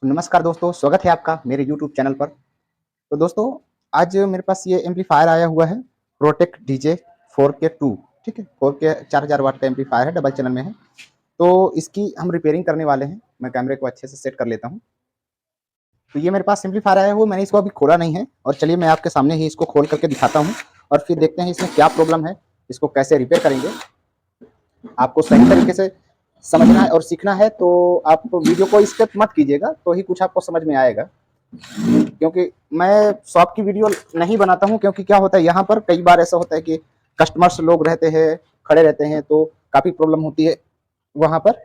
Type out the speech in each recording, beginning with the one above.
नमस्कार दोस्तों, स्वागत है आपका मेरे यूट्यूब चैनल पर। तो दोस्तों, आज मेरे पास ये एम्पलीफायर आया हुआ है, प्रोटेक डीजे 4K2। ठीक है, 4K 4000 वाट का एम्पलीफायर है, डबल चैनल में है। तो इसकी हम रिपेयरिंग करने वाले हैं। मैं कैमरे को अच्छे से सेट कर लेता हूँ। तो ये मेरे पास एम्पलीफायर आया हुआ, मैंने इसको अभी खोला नहीं है, और चलिए मैं आपके सामने ही इसको खोल करके दिखाता हूँ और फिर देखते हैं इसमें क्या प्रॉब्लम है, इसको कैसे रिपेयर करेंगे। आपको सही तरीके से समझना है और सीखना है, तो आप वीडियो को स्किप मत कीजिएगा, तो ही कुछ आपको समझ में आएगा। क्योंकि मैं शॉप की वीडियो नहीं बनाता हूँ, क्योंकि क्या होता है यहाँ पर कई बार ऐसा होता है कि कस्टमर्स लोग रहते हैं, खड़े रहते हैं, तो काफ़ी प्रॉब्लम होती है वहाँ पर।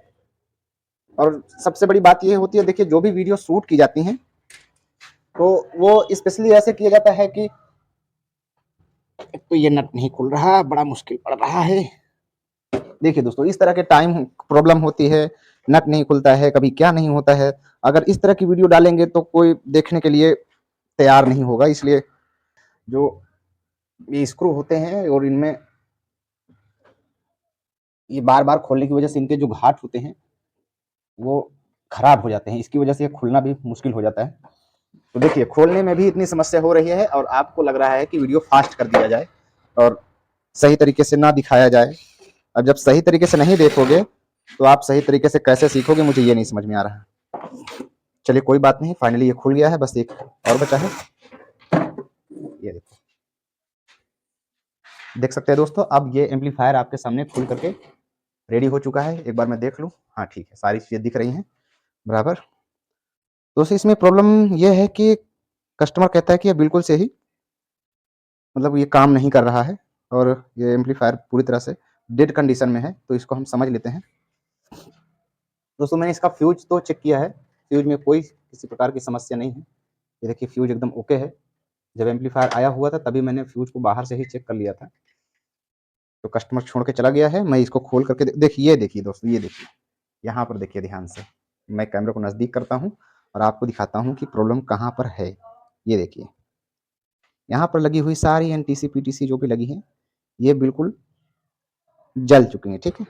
और सबसे बड़ी बात ये होती है, देखिए जो भी वीडियो शूट की जाती हैं तो वो स्पेशली ऐसे किया जाता है कि तो ये नट नहीं खुल रहा, बड़ा मुश्किल पड़ रहा है। देखिए दोस्तों, इस तरह के टाइम प्रॉब्लम होती है, नट नहीं खुलता है, कभी क्या नहीं होता है। अगर इस तरह की वीडियो डालेंगे तो कोई देखने के लिए तैयार नहीं होगा। इसलिए जो ये स्क्रू होते हैं और इनमें ये बार बार खोलने की वजह से इनके जो घाट होते हैं वो खराब हो जाते हैं, इसकी वजह से ये खुलना भी मुश्किल हो जाता है। तो देखिए, खोलने में भी इतनी समस्या हो रही है और आपको लग रहा है कि वीडियो फास्ट कर दिया जाए और सही तरीके से ना दिखाया जाए। अब जब सही तरीके से नहीं देखोगे तो आप सही तरीके से कैसे सीखोगे, मुझे ये नहीं समझ में आ रहा है। चलिए कोई बात नहीं, फाइनली ये खुल गया है, बस एक और बचा है। ये देखो, देख सकते हैं दोस्तों, अब ये एम्पलीफायर आपके सामने खुल करके रेडी हो चुका है। एक बार मैं देख लूँ, हाँ ठीक है, सारी चीज़ें दिख रही हैं बराबर। दोस्तों, इसमें प्रॉब्लम ये है कि कस्टमर कहता है कि ये बिल्कुल से ही मतलब ये काम नहीं कर रहा है और ये एम्पलीफायर पूरी तरह से डेड कंडीशन में है। तो इसको हम समझ लेते हैं। दोस्तों, मैंने इसका फ्यूज तो चेक किया है, फ्यूज में कोई किसी प्रकार की समस्या नहीं है। ये देखिए, फ्यूज एकदम ओके है। जब एम्पलीफायर आया हुआ था तभी मैंने फ्यूज को बाहर से ही चेक कर लिया था। तो कस्टमर छोड़ के चला गया है, मैं इसको खोल करके देखिए, ये देखिए दोस्तों, ये देखिए, यहाँ पर देखिए ध्यान से। मैं कैमरे को नज़दीक करता हूँ और आपको दिखाता हूँ कि प्रॉब्लम कहाँ पर है। ये देखिए, यहाँ पर लगी हुई सारी एनटीसी पीटीसी जो भी लगी हैं, ये बिल्कुल जल चुकी हैं। ठीक है,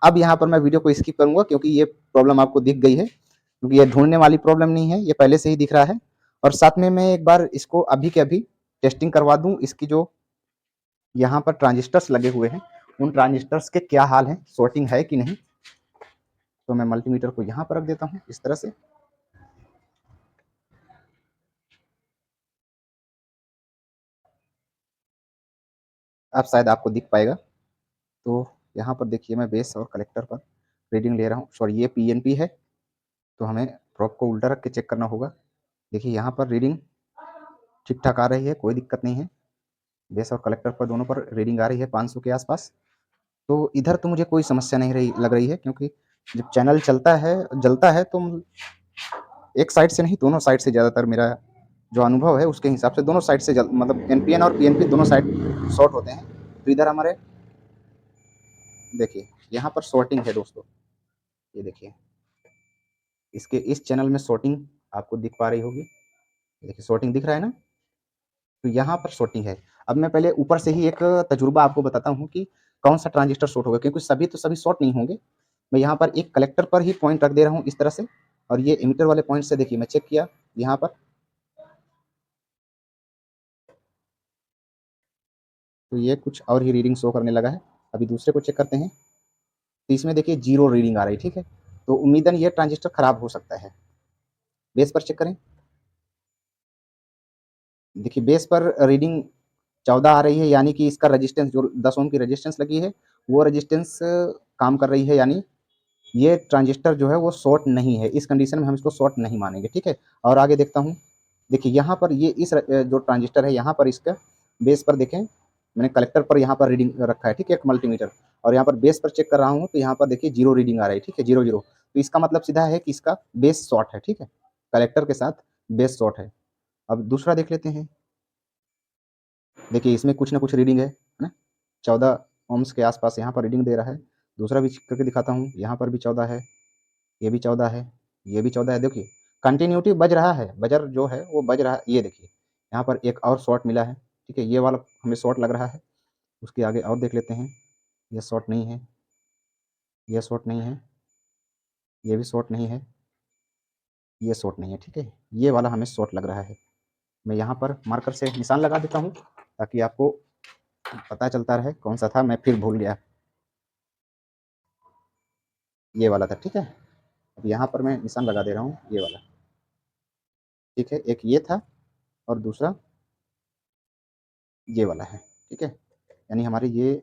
अब यहाँ पर मैं वीडियो को स्किप करूँगा, क्योंकि ये प्रॉब्लम आपको दिख गई है, क्योंकि ये ढूंढने वाली प्रॉब्लम नहीं है, ये पहले से ही दिख रहा है। और साथ में मैं एक बार इसको अभी के अभी टेस्टिंग करवा दूँ, इसकी जो यहाँ पर ट्रांजिस्टर्स लगे हुए हैं उन ट्रांजिस्टर्स के क्या हाल है, शॉर्टिंग है कि नहीं। तो मैं मल्टीमीटर को यहाँ पर रख देता हूँ इस तरह से। अब शायद आपको दिख पाएगा। तो यहाँ पर देखिए, मैं बेस और कलेक्टर पर रीडिंग ले रहा हूँ। सॉरी, ये पीएनपी है, तो हमें प्रोब को उल्टा रख के चेक करना होगा। देखिए, यहाँ पर रीडिंग ठीक ठाक आ रही है, कोई दिक्कत नहीं है। बेस और कलेक्टर पर दोनों पर रीडिंग आ रही है 500 के आसपास। तो इधर तो मुझे कोई समस्या नहीं रही लग रही है, क्योंकि जब चैनल चलता है जलता है तो एक साइड से नहीं, दोनों साइड से ज़्यादातर मेरा जो अनुभव है उसके हिसाब से दोनों साइड से मतलब एनपीएन और पीएनपी दोनों साइड शॉर्ट होते हैं। तो इधर हमारे देखिए, यहाँ पर शॉर्टिंग है दोस्तों। ये देखिए, इसके इस चैनल में शॉर्टिंग आपको दिख पा रही होगी। देखिए, शॉर्टिंग दिख रहा है ना, तो यहाँ पर शॉर्टिंग है। अब मैं पहले ऊपर से ही एक तजुर्बा आपको बताता हूँ कि कौन सा ट्रांजिस्टर शॉर्ट होगा, क्योंकि सभी तो सभी शॉर्ट नहीं होंगे। मैं यहाँ पर एक कलेक्टर पर ही पॉइंट रख दे रहा हूँ इस तरह से, और ये इमीटर वाले पॉइंट से देखिए मैं चेक किया यहाँ पर, तो ये कुछ और ही रीडिंग शो करने लगा है। अभी दूसरे को चेक करते हैं, तो इसमें देखिए 0 रीडिंग आ रही है। ठीक है, तो उम्मीदन ये ट्रांजिस्टर खराब हो सकता है। बेस पर चेक करें, देखिए बेस पर रीडिंग 14 आ रही है, यानी कि इसका रेजिस्टेंस जो 10 ओम की रेजिस्टेंस लगी है वो रेजिस्टेंस काम कर रही है, यानी ये ट्रांजिस्टर जो है वो शॉर्ट नहीं है। इस कंडीशन में हम इसको शॉर्ट नहीं मानेंगे। ठीक है, और आगे देखता हूँ। देखिए, यहाँ पर ये इस जो ट्रांजिस्टर है यहाँ पर इसका बेस पर देखें, मैंने कलेक्टर पर यहाँ पर रीडिंग रखा है, ठीक है, एक मल्टीमीटर, और यहाँ पर बेस पर चेक कर रहा हूँ तो यहाँ पर देखिए 0 रीडिंग आ रही है। ठीक है, 0 0, तो इसका मतलब सीधा है कि इसका बेस शॉर्ट है। ठीक है, कलेक्टर के साथ बेस शॉर्ट है। अब दूसरा देख लेते हैं। देखिए, इसमें कुछ ना कुछ रीडिंग है ना, 14 ओम्स के आसपास यहाँ पर रीडिंग दे रहा है। दूसरा भी करके दिखाता हूँ, यहाँ पर भी 14 है, ये भी 14 है, ये भी 14 है। देखिए, कंटिन्यूटी बज रहा है, बजर जो है वो बज रहा है। ये देखिए, यहाँ पर एक और शॉर्ट मिला है। ठीक है, ये वाला हमें शॉर्ट लग रहा है। उसके आगे और देख लेते हैं, ये शॉर्ट नहीं है, ये शॉर्ट नहीं है, ये भी शॉर्ट नहीं है, ये शॉर्ट नहीं है, ठीक है। ये वाला हमें शॉर्ट लग रहा है। मैं यहाँ पर मार्कर से निशान लगा देता हूँ ताकि आपको पता चलता रहे कौन सा था, मैं फिर भूल गया। ये वाला था, ठीक है। अब यहाँ पर मैं निशान लगा दे रहा हूँ, ये वाला, ठीक है। एक ये था और दूसरा ये वाला है, ठीक है। यानी हमारे ये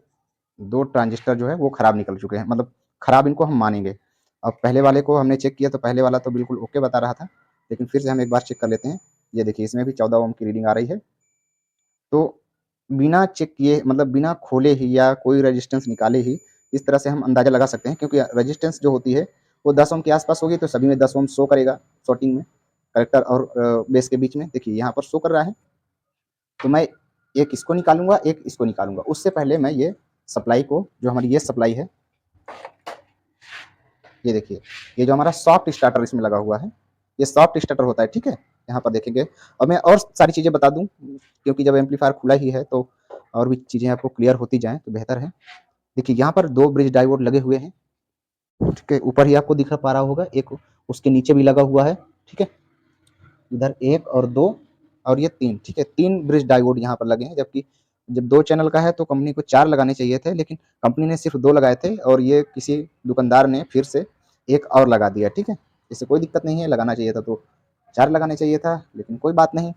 2 ट्रांजिस्टर जो है वो खराब निकल चुके हैं, मतलब खराब इनको हम मानेंगे। अब पहले वाले को हमने चेक किया तो पहले वाला तो बिल्कुल ओके बता रहा था, लेकिन फिर से हम एक बार चेक कर लेते हैं। ये देखिए इसमें भी 14 ओम की रीडिंग आ रही है। तो बिना चेक किए, मतलब बिना खोले ही या कोई रेजिस्टेंस निकाले ही इस तरह से हम अंदाज़ा लगा सकते हैं, क्योंकि रेजिस्टेंस जो होती है वो 10 ओम के आसपास होगी, तो सभी में 10 ओम शो करेगा शॉर्टिंग में, कलेक्टर और बेस के बीच में। देखिए यहाँ पर शो कर रहा है, तो मैं एक इसको निकालूंगा, एक इसको निकालूंगा। उससे पहले मैं ये सप्लाई को, जो हमारी ये सप्लाई है, ये देखिए, ये जो हमारा सॉफ्ट स्टार्टर इसमें लगा हुआ है, ये सॉफ्ट स्टार्टर होता है, ठीक है। यहाँ पर देखेंगे, और मैं और सारी चीज़ें बता दूं, क्योंकि जब एम्पलीफायर खुला ही है तो और भी चीज़ें आपको क्लियर होती जाएँ तो बेहतर है। देखिए यहाँ पर 2 ब्रिज डायोड लगे हुए हैं, ठीक है। ऊपर ही आपको दिख पा रहा होगा, एक उसके नीचे भी लगा हुआ है, ठीक है। इधर 1 और 2 और ये 3, ठीक है। 3 ब्रिज डायोड यहाँ पर लगे हैं, जबकि जब 2 चैनल का है तो कंपनी को 4 लगाने चाहिए थे, लेकिन कंपनी ने सिर्फ 2 लगाए थे और ये किसी दुकानदार ने फिर से 1 और लगा दिया, ठीक है। इससे कोई दिक्कत नहीं है, लगाना चाहिए था तो 4 लगाने चाहिए था, लेकिन कोई बात नहीं।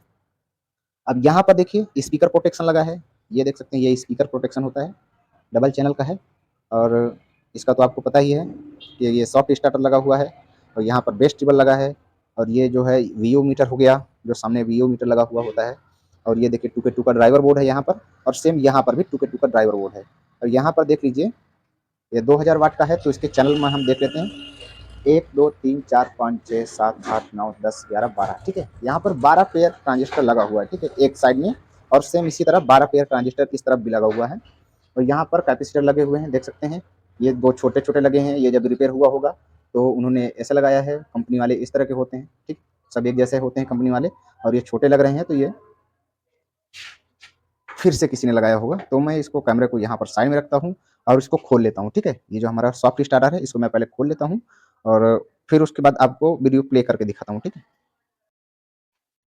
अब यहाँ पर देखिए स्पीकर प्रोटेक्शन लगा है, ये देख सकते हैं, ये स्पीकर प्रोटेक्शन होता है, डबल चैनल का है। और इसका तो आपको पता ही है कि ये सॉफ्ट स्टार्टर लगा हुआ है, और यहाँ पर बेस ट्रिबल लगा है, और ये जो है वीओ मीटर हो गया, जो सामने वीओ मीटर लगा हुआ होता है। और ये देखिए 2 के 2 का ड्राइवर बोर्ड है यहाँ पर, और सेम यहाँ पर भी 2 के 2 का ड्राइवर बोर्ड है। और यहाँ पर देख लीजिए ये 2000 वाट का है, तो इसके चैनल में हम देख लेते हैं, 1 2 3 4 5 6 7 8 9 10 11 12, ठीक है। यहाँ पर 12 पेयर ट्रांजिस्टर लगा हुआ है, ठीक है, एक साइड में, और सेम इसी तरह 12 पेयर ट्रांजिस्टर इस तरफ भी लगा हुआ है। और यहाँ पर कैपेसिटर लगे हुए हैं, देख सकते हैं, ये 2 छोटे-छोटे लगे हैं, ये जब रिपेयर हुआ होगा तो उन्होंने ऐसा लगाया है, कंपनी वाले इस तरह के होते हैं, ठीक, सब एक जैसे होते हैं कंपनी वाले, और ये छोटे लग रहे हैं तो ये फिर से किसी ने लगाया होगा। तो मैं इसको कैमरे को यहाँ पर साइड में रखता हूँ और इसको खोल लेता हूँ, ठीक है। ये जो हमारा सॉफ्ट स्टार्टर है इसको मैं पहले खोल लेता हूँ और फिर उसके बाद आपको वीडियो प्ले करके दिखाता हूँ, ठीक है।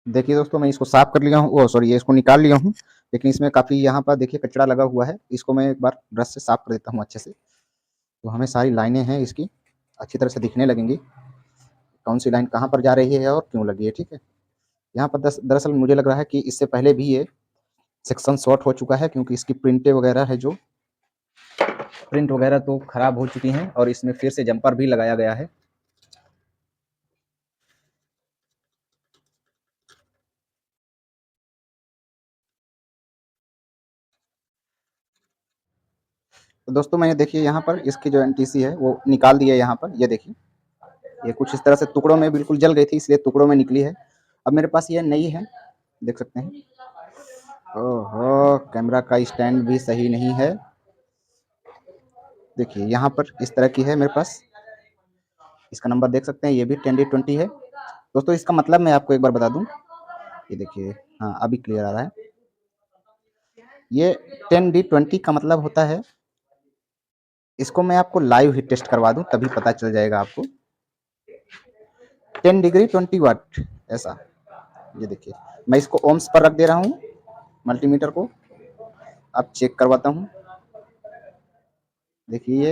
देखिए दोस्तों, मैं इसको साफ कर लिया हूँ, ओह सॉरी, ये इसको निकाल लिया हूँ, लेकिन इसमें काफ़ी यहाँ पर देखिए कचरा लगा हुआ है। इसको मैं एक बार ब्रश से साफ कर देता हूँ अच्छे से, तो हमें सारी लाइनें हैं इसकी अच्छी तरह से दिखने लगेंगी, कौन सी लाइन कहाँ पर जा रही है और क्यों लगी है, ठीक है। यहाँ पर दरअसल मुझे लग रहा है कि इससे पहले भी ये सेक्शन शॉर्ट हो चुका है, क्योंकि इसकी प्रिंटें वगैरह है, जो प्रिंट वगैरह तो खराब हो चुकी हैं, और इसमें फिर से जंपर भी लगाया गया है। तो दोस्तों मैंने देखिए यहाँ पर इसकी जो एनटीसी है वो निकाल दी है यहाँ पर, ये देखिए, ये कुछ इस तरह से टुकड़ों में बिल्कुल जल गई थी, इसलिए टुकड़ों में निकली है। अब मेरे पास ये नई है, देख सकते हैं। ओहो, कैमरा का स्टैंड भी सही नहीं है। देखिए यहाँ पर इस तरह की है मेरे पास, इसका नंबर देख सकते हैं, ये भी 10D20 है। दोस्तों इसका मतलब मैं आपको एक बार बता दूं, ये देखिए, हाँ अभी क्लियर आ रहा है। ये 10D20 का मतलब होता है, इसको मैं आपको लाइव ही टेस्ट करवा दूं तभी पता चल जाएगा आपको। 10 डिग्री 20 वाट, ऐसा। ये देखिए, मैं इसको ओम्स पर रख दे रहा हूँ मल्टीमीटर को, अब चेक करवाता हूँ। देखिए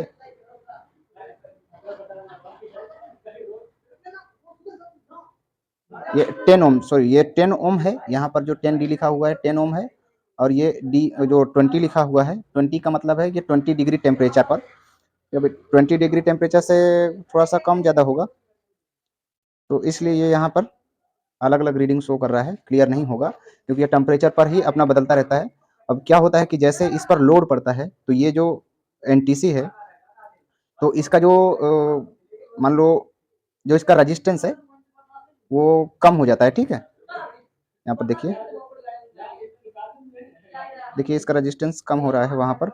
ये 10 ओम, सॉरी, ये 10 ओम है, यहाँ पर जो 10D लिखा हुआ है 10 ओम है, और ये डी जो 20 लिखा हुआ है, 20 का मतलब है कि 20 डिग्री टेम्परेचर पर। जब 20 डिग्री टेम्परेचर से थोड़ा सा कम ज़्यादा होगा, तो इसलिए ये यहाँ पर अलग अलग रीडिंग शो कर रहा है, क्लियर नहीं होगा, क्योंकि ये टेम्परेचर पर ही अपना बदलता रहता है। अब क्या होता है कि जैसे इस पर लोड पड़ता है तो ये जो एनटीसी है, तो इसका जो मान लो जो इसका रजिस्टेंस है वो कम हो जाता है, ठीक है। यहाँ पर देखिए, देखिए इसका रजिस्टेंस कम हो रहा है वहाँ पर,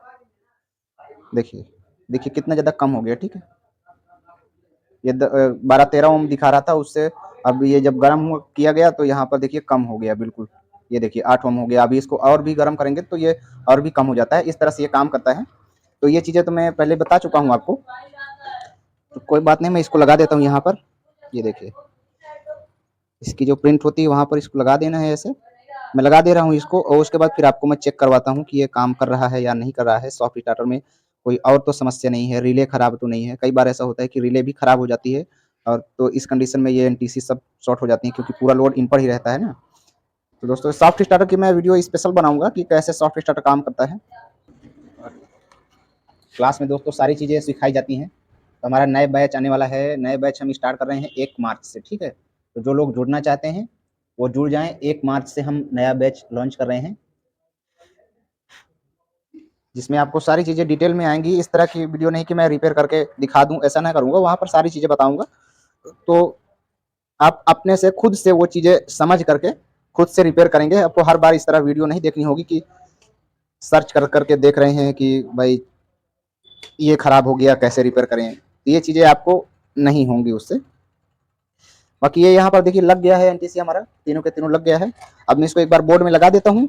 देखिए, देखिए कितना ज़्यादा कम हो गया, ठीक है। ये 12-13 ओम दिखा रहा था उससे, अब ये जब गर्म किया गया तो यहाँ पर देखिए कम हो गया बिल्कुल, ये देखिए 8 ओम हो गया। अभी इसको और भी गर्म करेंगे तो ये और भी कम हो जाता है, इस तरह से ये काम करता है। तो ये चीज़ें तो मैं पहले बता चुका हूँ आपको, तो कोई बात नहीं, मैं इसको लगा देता हूँ यहाँ पर, ये देखिए, इसकी जो प्रिंट होती है वहाँ पर इसको लगा देना है ऐसे। मैं लगा दे रहा हूँ इसको और उसके बाद फिर आपको मैं चेक करवाता हूँ कि ये काम कर रहा है या नहीं कर रहा है। सॉफ्ट स्टार्टर में कोई और तो समस्या नहीं है, रिले खराब तो नहीं है। कई बार ऐसा होता है कि रिले भी खराब हो जाती है और तो इस कंडीशन में ये एनटीसी सब शॉर्ट हो जाती है क्योंकि पूरा लोड इन पर ही रहता है ना। तो दोस्तों सॉफ्ट स्टार्टर की मैं वीडियो स्पेशल बनाऊंगा कि कैसे सॉफ्ट स्टार्टर काम करता है। क्लास में दोस्तों सारी चीज़ें सिखाई जाती हैं। तो हमारा नए बैच आने वाला है, नए बैच हम स्टार्ट कर रहे हैं 1 मार्च से, ठीक है? तो जो लोग जुड़ना चाहते हैं वो जुड़ जाएं। 1 मार्च से हम नया बैच लॉन्च कर रहे हैं जिसमें आपको सारी चीज़ें डिटेल में आएंगी। इस तरह की वीडियो नहीं कि मैं रिपेयर करके दिखा दूं, ऐसा ना करूंगा। वहाँ पर सारी चीज़ें बताऊंगा तो आप अपने से खुद से वो चीज़ें समझ करके खुद से रिपेयर करेंगे। आपको हर बार इस तरह वीडियो नहीं देखनी होगी कि सर्च कर करके देख रहे हैं कि भाई ये खराब हो गया कैसे रिपेयर करें। ये चीज़ें आपको नहीं होंगी उससे। बाकी ये यहाँ पर देखिए लग गया है एनटीसी हमारा, तीनों के तीनों लग गया है। अब मैं इसको एक बार बोर्ड में लगा देता हूँ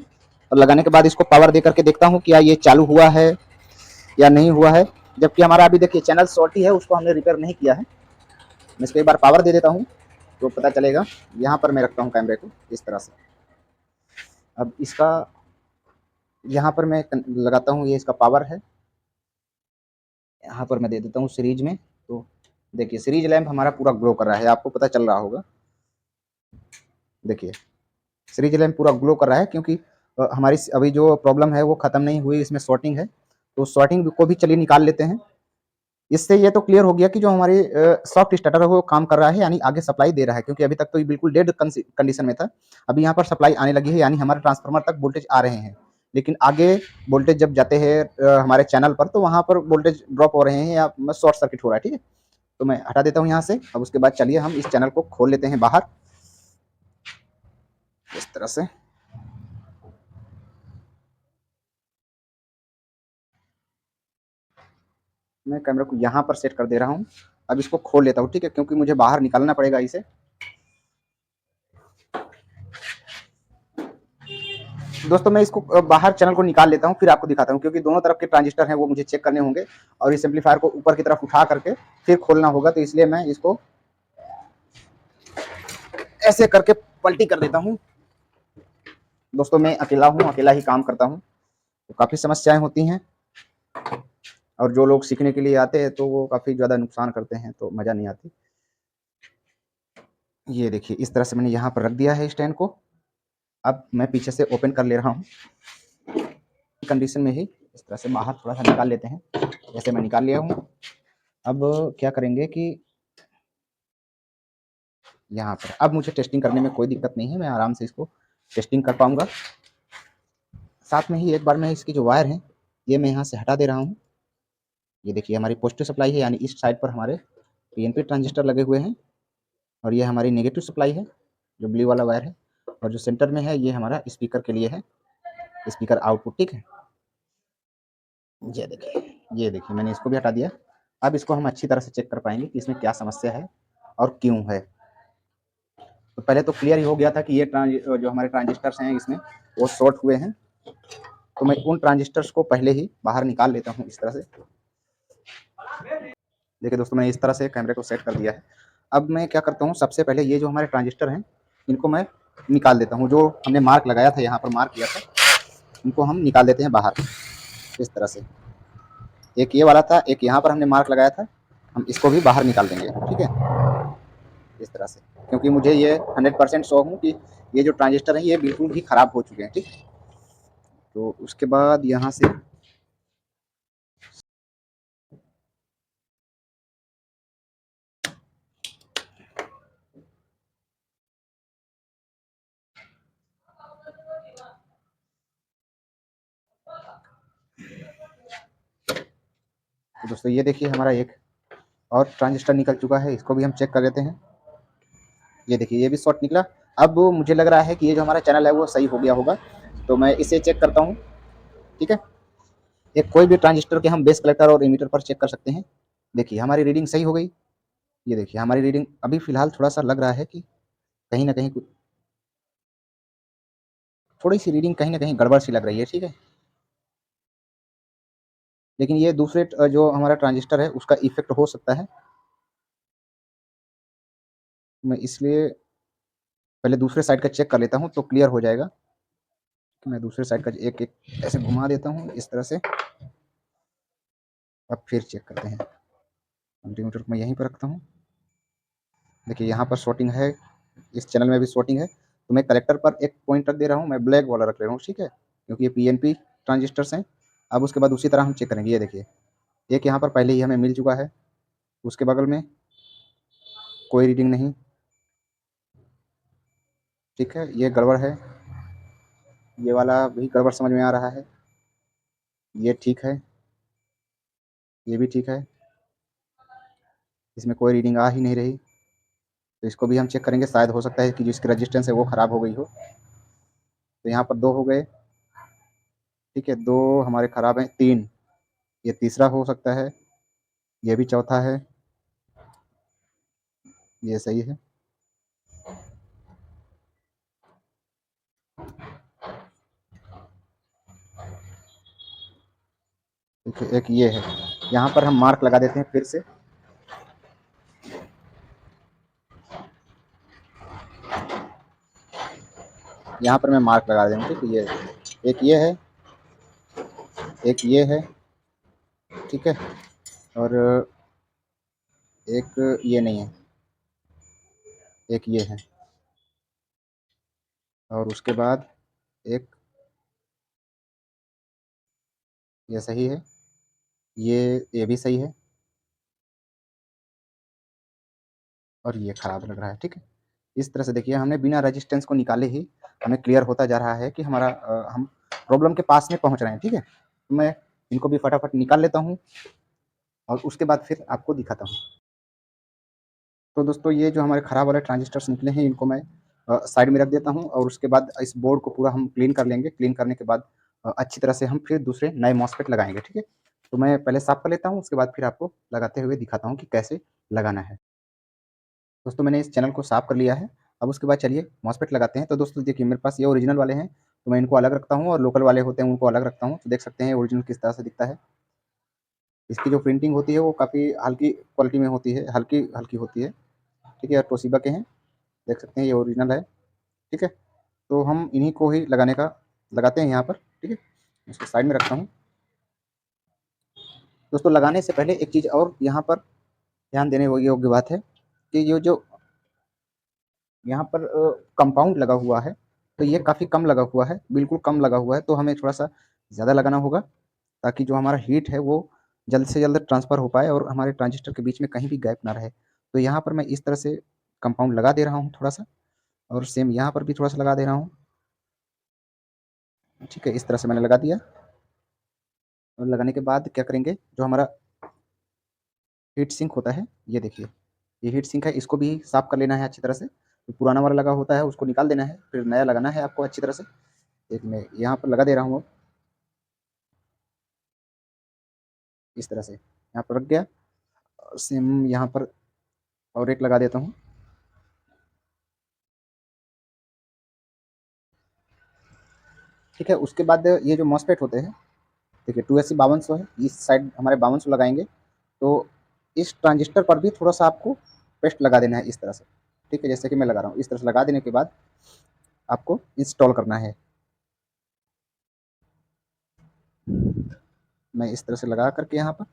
और लगाने के बाद इसको पावर दे करके देखता हूँ क्या ये चालू हुआ है या नहीं हुआ है। जबकि हमारा अभी देखिए चैनल शॉर्टी है, उसको हमने रिपेयर नहीं किया है। मैं इसको एक बार पावर दे देता हूँ तो पता चलेगा। यहाँ पर मैं रखता हूँ कैमरे को इस तरह से। अब इसका यहाँ पर मैं लगाता हूँ, ये इसका पावर है। यहाँ पर मैं दे देता हूँ सीरीज में। तो देखिए सीरीज लैंप हमारा पूरा ग्लो कर रहा है, आपको पता चल रहा होगा। देखिए सीरीज लैंप पूरा ग्लो कर रहा है क्योंकि हमारी अभी जो प्रॉब्लम है वो ख़त्म नहीं हुई, इसमें शॉर्टिंग है। तो शॉर्टिंग को भी चलिए निकाल लेते हैं। इससे ये तो क्लियर हो गया कि जो हमारी सॉफ्ट स्टार्टर है वो काम कर रहा है, यानी आगे सप्लाई दे रहा है। क्योंकि अभी तक तो ये बिल्कुल डेड कंडीशन में था। अभी यहाँ पर सप्लाई आने लगी है, यानी हमारे ट्रांसफार्मर तक वोल्टेज आ रहे हैं। लेकिन आगे वोल्टेज जब जाते हैं हमारे चैनल पर तो वहाँ पर वोल्टेज ड्रॉप हो रहे हैं या शॉर्ट सर्किट हो रहा है, ठीक है? तो मैं हटा देता हूँ यहाँ से। अब उसके बाद चलिए हम इस चैनल को खोल लेते हैं बाहर इस तरह से। मैं कैमरा को यहाँ पर सेट कर दे रहा हूँ। अब इसको खोल लेता हूँ, ठीक है? क्योंकि मुझे बाहर निकालना पड़ेगा इसे। दोस्तों मैं इसको बाहर चैनल को निकाल लेता हूँ फिर आपको दिखाता हूँ, क्योंकि दोनों तरफ के ट्रांजिस्टर हैं वो मुझे चेक करने होंगे और इस एम्पलीफायर को ऊपर की तरफ उठा करके फिर खोलना होगा। तो इसलिए मैं इसको ऐसे करके पलटी कर देता हूँ। दोस्तों मैं अकेला हूँ, अकेला ही काम करता हूँ तो काफ़ी समस्याएं होती हैं। और जो लोग सीखने के लिए आते हैं तो वो काफ़ी ज़्यादा नुकसान करते हैं, तो मज़ा नहीं आती। ये देखिए इस तरह से मैंने यहाँ पर रख दिया है स्टैंड को। अब मैं पीछे से ओपन कर ले रहा हूँ कंडीशन में ही। इस तरह से बाहर थोड़ा सा निकाल लेते हैं, जैसे मैं निकाल लिया हूँ। अब क्या करेंगे कि यहाँ पर अब मुझे टेस्टिंग करने में कोई दिक्कत नहीं है, मैं आराम से इसको टेस्टिंग कर पाऊँगा। साथ में ही एक बार मैं इसकी जो वायर है ये मैं यहाँ से हटा दे रहा हूँ। ये देखिए हमारी पॉजिटिव सप्लाई है, यानी इस साइड पर हमारे पीएनपी ट्रांजिस्टर लगे हुए हैं और ये हमारी नेगेटिव सप्लाई है जो ब्लू वाला वायर है। और जो सेंटर में है ये हमारा स्पीकर के लिए है, स्पीकर आउटपुट, ठीक है? ये देखिए मैंने इसको भी हटा दिया। अब इसको हम अच्छी तरह से चेक कर पाएंगे कि इसमें क्या समस्या है और क्यों है। तो पहले तो क्लियर ही हो गया था कि ये जो हमारे ट्रांजिस्टर्स हैं इसमें वो शॉर्ट हुए हैं। तो मैं उन ट्रांजिस्टर्स को पहले ही बाहर निकाल लेता हूँ इस तरह से। देखिए दोस्तों मैंने इस तरह से कैमरे को सेट कर दिया है। अब मैं क्या करता हूँ, सबसे पहले ये जो हमारे ट्रांजिस्टर हैं इनको मैं निकाल देता हूँ। जो हमने मार्क लगाया था, यहाँ पर मार्क किया था, इनको हम निकाल देते हैं बाहर इस तरह से। एक ये वाला था, एक यहाँ पर हमने मार्क लगाया था, हम इसको भी बाहर निकाल देंगे, ठीक है? इस तरह से, क्योंकि मुझे ये 100% श्योर हूँ कि ये जो ट्रांजिस्टर है ये बिल्कुल ही ख़राब हो चुके हैं, ठीक? तो उसके बाद यहाँ से तो दोस्तों ये देखिए हमारा एक और ट्रांजिस्टर निकल चुका है, इसको भी हम चेक कर लेते हैं। ये देखिए ये भी शॉर्ट निकला। अब मुझे लग रहा है कि ये जो हमारा चैनल है वो सही हो गया होगा, तो मैं इसे चेक करता हूँ, ठीक है? एक कोई भी ट्रांजिस्टर के हम बेस कलेक्टर और इमीटर पर चेक कर सकते हैं। देखिए हमारी रीडिंग सही हो गई। ये देखिए हमारी रीडिंग अभी फ़िलहाल थोड़ा-सा लग रहा है कि कहीं न कहीं कुछ थोड़ी-सी रीडिंग कहीं न कहीं गड़बड़ सी लग रही है, ठीक है? लेकिन ये दूसरे जो हमारा ट्रांजिस्टर है उसका इफ़ेक्ट हो सकता है। मैं इसलिए पहले दूसरे साइड का चेक कर लेता हूँ तो क्लियर हो जाएगा। तो मैं दूसरे साइड का एक एक ऐसे घुमा देता हूँ इस तरह से। अब फिर चेक करते हैं। मल्टीमीटर को मैं यहीं पर रखता हूँ। देखिए यहाँ पर शॉर्टिंग है, इस चैनल में भी शॉर्टिंग है, तो मैं कलेक्टर पर एक पॉइंट रख दे रहा हूँ, मैं ब्लैक वाला रख ले रहा हूँ, ठीक है, क्योंकि ये पीएनपी ट्रांजिस्टर्स हैं। अब उसके बाद उसी तरह हम चेक करेंगे। ये देखिए एक यहाँ पर पहले ही हमें मिल चुका है, उसके बगल में कोई रीडिंग नहीं, ठीक है, ये गड़बड़ है, ये वाला भी गड़बड़ समझ में आ रहा है, ये ठीक है, ये भी ठीक है, इसमें कोई रीडिंग आ ही नहीं रही, तो इसको भी हम चेक करेंगे। शायद हो सकता है कि जिसकी रजिस्टेंस है वो ख़राब हो गई हो। तो यहाँ पर 2 हो गए, ठीक है, 2 हमारे ख़राब हैं, 3 ये तीसरा हो सकता है, ये भी चौथा है, ये सही है। देखिए एक ये है, यहाँ पर हम मार्क लगा देते हैं फिर से। यहाँ पर मैं मार्क लगा दे रहा हूँ, ठीक है, ये एक ये है, एक ये है, ठीक है, और एक ये नहीं है, एक ये है, और उसके बाद एक ये सही है, ये भी सही है, और ये ख़राब लग रहा है, ठीक है। इस तरह से देखिए हमने बिना रेजिस्टेंस को निकाले ही हमें क्लियर होता जा रहा है कि हमारा हम प्रॉब्लम के पास में पहुंच रहे हैं, ठीक है। तो मैं इनको भी फटाफट निकाल लेता हूं और उसके बाद फिर आपको दिखाता हूं। तो दोस्तों ये जो हमारे ख़राब वाले ट्रांजिस्टर्स निकले हैं इनको मैं साइड में रख देता हूं, और उसके बाद इस बोर्ड को पूरा हम क्लीन कर लेंगे। क्लीन करने के बाद अच्छी तरह से हम फिर दूसरे नए मॉसफेट लगाएंगे, ठीक है। तो मैं पहले साफ़ कर लेता हूँ, उसके बाद फिर आपको लगाते हुए दिखाता हूँ कि कैसे लगाना है। दोस्तों मैंने इस चैनल को साफ़ कर लिया है। अब उसके बाद चलिए मॉसफेट लगाते हैं। तो दोस्तों देखिए मेरे पास ये ओरिजिनल वाले हैं, तो मैं इनको अलग रखता हूँ, और लोकल वाले होते हैं उनको अलग रखता हूँ। तो देख सकते हैं ओरिजिनल किस तरह से दिखता है। इसकी जो प्रिंटिंग होती है वो काफ़ी हल्की क्वालिटी में होती है, हल्की हल्की होती है, ठीक है, और तोशिबा के हैं। देख सकते हैं ये ओरिजिनल है, ठीक है। तो हम इन्हीं को ही लगाते हैं यहाँ पर, ठीक है। इसको साइड में रखता हूँ। दोस्तों लगाने से पहले एक चीज़ और यहाँ पर ध्यान देने योग्य बात है कि ये जो यहाँ पर कंपाउंड लगा हुआ है, तो ये काफ़ी कम लगा हुआ है, बिल्कुल कम लगा हुआ है, तो हमें थोड़ा-सा ज़्यादा लगाना होगा, ताकि जो हमारा हीट है वो जल्द से जल्द ट्रांसफ़र हो पाए और हमारे ट्रांजिस्टर के बीच में कहीं भी गैप ना रहे। तो यहाँ पर मैं इस तरह से कंपाउंड लगा दे रहा हूँ थोड़ा-सा, और सेम यहाँ पर भी थोड़ा-सा लगा दे रहा हूँ, ठीक है, इस तरह से मैंने लगा दिया। और लगाने के बाद क्या करेंगे, जो हमारा हीट सिंक होता है, ये देखिए, ये हीट सिंक है, इसको भी साफ़ कर लेना है अच्छी तरह से। जो पुराना वाला लगा होता है उसको निकाल देना है, फिर नया लगाना है आपको अच्छी तरह से। एक मैं यहाँ पर लगा दे रहा हूँ अब, इस तरह से यहाँ पर रख गया, और सेम यहाँ पर और एक लगा देता हूँ। ठीक है, उसके बाद ये जो मॉसफेट होते हैं, देखिए 280 5200 है, इस साइड हमारे 5200 लगाएंगे, तो इस ट्रांजिस्टर पर भी थोड़ा सा आपको पेस्ट लगा देना है इस तरह से, ठीक है, जैसे कि मैं लगा रहा हूँ। इस तरह से लगा देने के बाद आपको इंस्टॉल करना है। मैं इस तरह से लगा करके यहाँ पर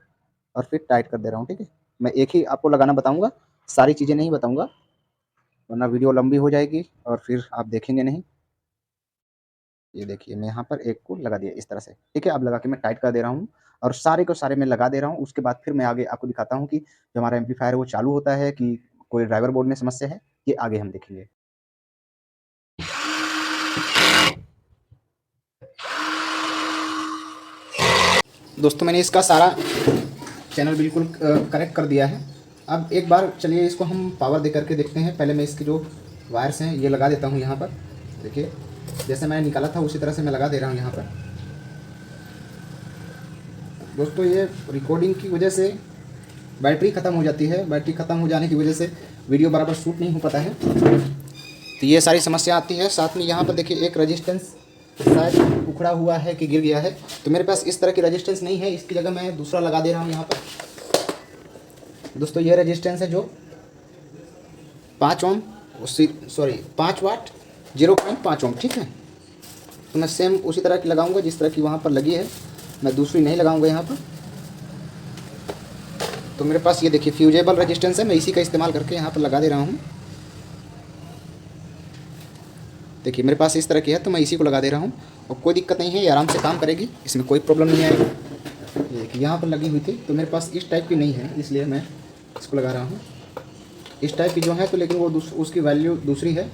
और फिर टाइट कर दे रहा हूँ, ठीक है। मैं एक ही आपको लगाना बताऊँगा, सारी चीज़ें नहीं बताऊँगा, वरना वीडियो लंबी हो जाएगी और फिर आप देखेंगे नहीं। ये देखिए मैं यहाँ पर एक को लगा दिया इस तरह से, ठीक है। अब लगा के मैं टाइट कर दे रहा हूँ, और सारे को सारे मैं लगा दे रहा हूँ। उसके बाद फिर मैं आगे आपको दिखाता हूँ कि जो हमारा एम्पलीफायर है वो चालू होता है कि कोई ड्राइवर बोर्ड में समस्या है, ये आगे हम देखेंगे। दोस्तों मैंने इसका सारा चैनल बिल्कुल करेक्ट कर दिया है। अब एक बार चलिए इसको हम पावर दे करके देखते हैं। पहले मैं इसके जो वायर्स हैं ये लगा देता हूँ यहाँ पर। देखिए जैसे मैंने निकाला था उसी तरह से मैं लगा दे रहा हूँ यहाँ पर। दोस्तों ये रिकॉर्डिंग की वजह से बैटरी ख़त्म हो जाती है, बैटरी ख़त्म हो जाने की वजह से वीडियो बराबर शूट नहीं हो पाता है, तो ये सारी समस्या आती है। साथ में यहाँ पर देखिए एक रेजिस्टेंस शायद उखड़ा हुआ है कि गिर गया है, तो मेरे पास इस तरह की रेजिस्टेंस नहीं है, इसकी जगह मैं दूसरा लगा दे रहा हूँ यहाँ पर। दोस्तों ये रेजिस्टेंस है जो 5 ओम उसी 5 वाट 0.5 ओम, ठीक है। तो मैं सेम उसी तरह की लगाऊंगा जिस तरह की वहाँ पर लगी है, मैं दूसरी नहीं लगाऊंगा यहाँ पर। तो मेरे पास ये देखिए फ्यूजेबल रेजिस्टेंस है, मैं इसी का इस्तेमाल करके यहाँ पर लगा दे रहा हूँ। देखिए मेरे पास इस तरह की है तो मैं इसी को लगा दे रहा हूँ और कोई दिक्कत नहीं है, ये आराम से काम करेगी, इसमें कोई प्रॉब्लम नहीं आएगी। ये देखिए यहाँ पर लगी हुई थी तो मेरे पास इस टाइप की नहीं है, इसलिए मैं इसको लगा रहा हूँ। इस टाइप की जो है तो लेकिन वो उसकी वैल्यू दूसरी है।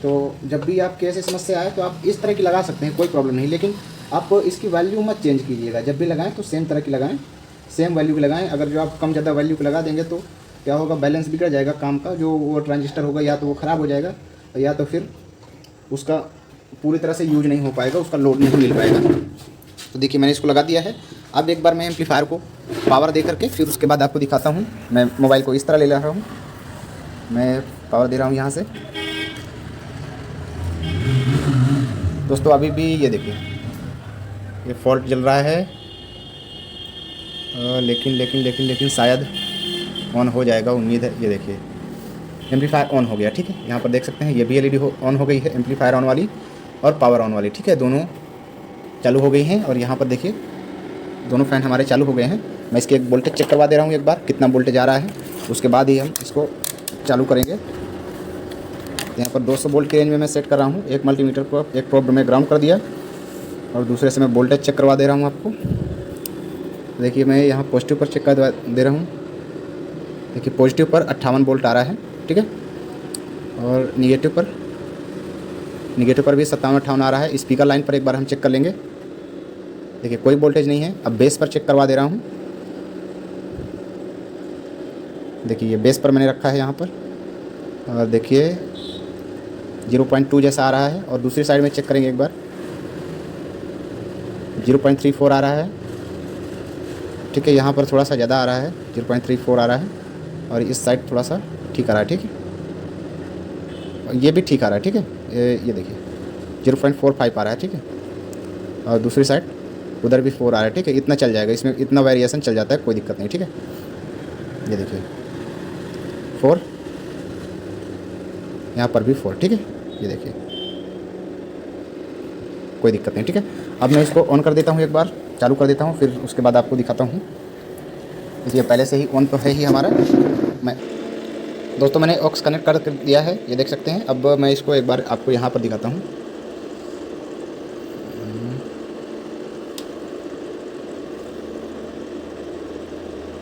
तो जब भी आपकी ऐसी समस्या आए तो आप इस तरह की लगा सकते हैं, कोई प्रॉब्लम नहीं। लेकिन आप इसकी वैल्यू मत चेंज कीजिएगा, जब भी लगाएं तो सेम तरह की लगाएं, सेम वैल्यू की लगाएं। अगर जो आप कम ज़्यादा वैल्यू की लगा देंगे तो क्या होगा, बैलेंस बिगड़ जाएगा काम का। जो वो ट्रांजिस्टर होगा या तो वो ख़राब हो जाएगा या तो फिर उसका पूरी तरह से यूज नहीं हो पाएगा, उसका लोड नहीं मिल पाएगा। तो देखिए मैंने इसको लगा दिया है। अब एक बार मैं एम्पलीफायर को पावर दे करके फिर उसके बाद आपको दिखाता हूँ। मैं मोबाइल को इस तरह ले रहा हूँ, मैं पावर दे रहा हूँ यहाँ से। दोस्तों अभी भी ये देखिए ये फॉल्ट जल रहा है, लेकिन शायद ऑन हो जाएगा, उम्मीद है। ये देखिए एम्पलीफायर ऑन हो गया, ठीक है। यहाँ पर देख सकते हैं ये भी एलईडी ऑन हो गई है, एम्पलीफायर ऑन वाली और पावर ऑन वाली, ठीक है। दोनों चालू हो गई हैं और यहाँ पर देखिए दोनों फ़ैन हमारे चालू हो गए हैं। मैं इसके एक वोल्टेज चेक करवा दे रहा हूँ एक बार, कितना वोल्टेज आ रहा है, उसके बाद ही हम इसको चालू करेंगे। यहाँ पर 200 वोल्ट की रेंज में मैं सेट कर रहा हूँ। एक मल्टीमीटर को एक प्रोब में ग्राउंड कर दिया और दूसरे से मैं वोल्टेज चेक करवा दे रहा हूँ आपको। देखिए मैं यहाँ पॉजिटिव पर चेक कर दे रहा हूँ। देखिए पॉजिटिव पर 58 वोल्ट आ रहा है, ठीक है। और निगेटिव पर भी 57-58 आ रहा है। स्पीकर लाइन पर एक बार हम चेक कर लेंगे। देखिए कोई वोल्टेज नहीं है। अब बेस पर चेक करवा दे रहा हूँ। देखिए ये बेस पर मैंने रखा है यहाँ पर और देखिए 0.2 जैसा आ रहा है। और दूसरी साइड में चेक करेंगे एक बार, 0.34 आ रहा है, ठीक है। यहाँ पर थोड़ा सा ज़्यादा आ रहा है, 0.34 आ रहा है और इस साइड थोड़ा सा ठीक आ रहा है, ठीक है। और ये भी ठीक आ रहा है, ठीक है। ये देखिए 0.45 आ रहा है, ठीक है। और दूसरी साइड उधर भी 4 आ रहा है, ठीक है। इतना चल जाएगा, इसमें इतना वेरिएशन चल जाता है, कोई दिक्कत नहीं, ठीक है। ये देखिए 4, यहाँ पर भी 4, ठीक है। ये देखिए कोई दिक्कत नहीं, ठीक है। अब मैं इसको ऑन कर देता हूँ, एक बार चालू कर देता हूँ, फिर उसके बाद आपको दिखाता हूँ। देखिए पहले से ही ऑन तो है ही हमारा। दोस्तों मैंने ऑक्स कनेक्ट कर दिया है, ये देख सकते हैं। अब मैं इसको एक बार आपको यहाँ पर दिखाता हूँ।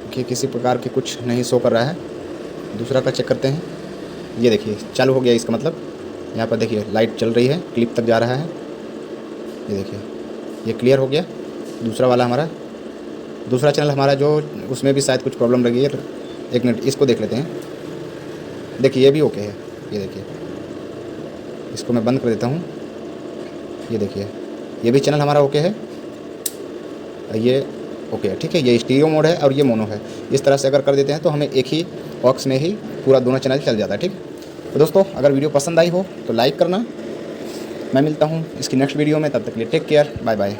देखिए किसी प्रकार के कुछ नहीं शो कर रहा है। दूसरा का चेक करते हैं। ये देखिए चालू हो गया, इसका मतलब यहाँ पर देखिए लाइट चल रही है, क्लिप तक जा रहा है। ये देखिए ये क्लियर हो गया। दूसरा वाला हमारा दूसरा चैनल हमारा जो उसमें भी शायद कुछ प्रॉब्लम लगी है। एक मिनट इसको देख लेते हैं। देखिए ये भी ओके है। ये देखिए इसको मैं बंद कर देता हूँ। ये देखिए ये भी चैनल हमारा ओके है, ये ओके है, ठीक है। ये स्टीरियो मोड है और ये मोनो है। इस तरह से अगर कर देते हैं तो हमें एक ही ऑक्स में ही पूरा दोनों चैनल चल जाता है, ठीक है। तो दोस्तों अगर वीडियो पसंद आई हो तो लाइक करना। मैं मिलता हूँ इसकी नेक्स्ट वीडियो में, तब तक के लिए टेक केयर, बाय बाय।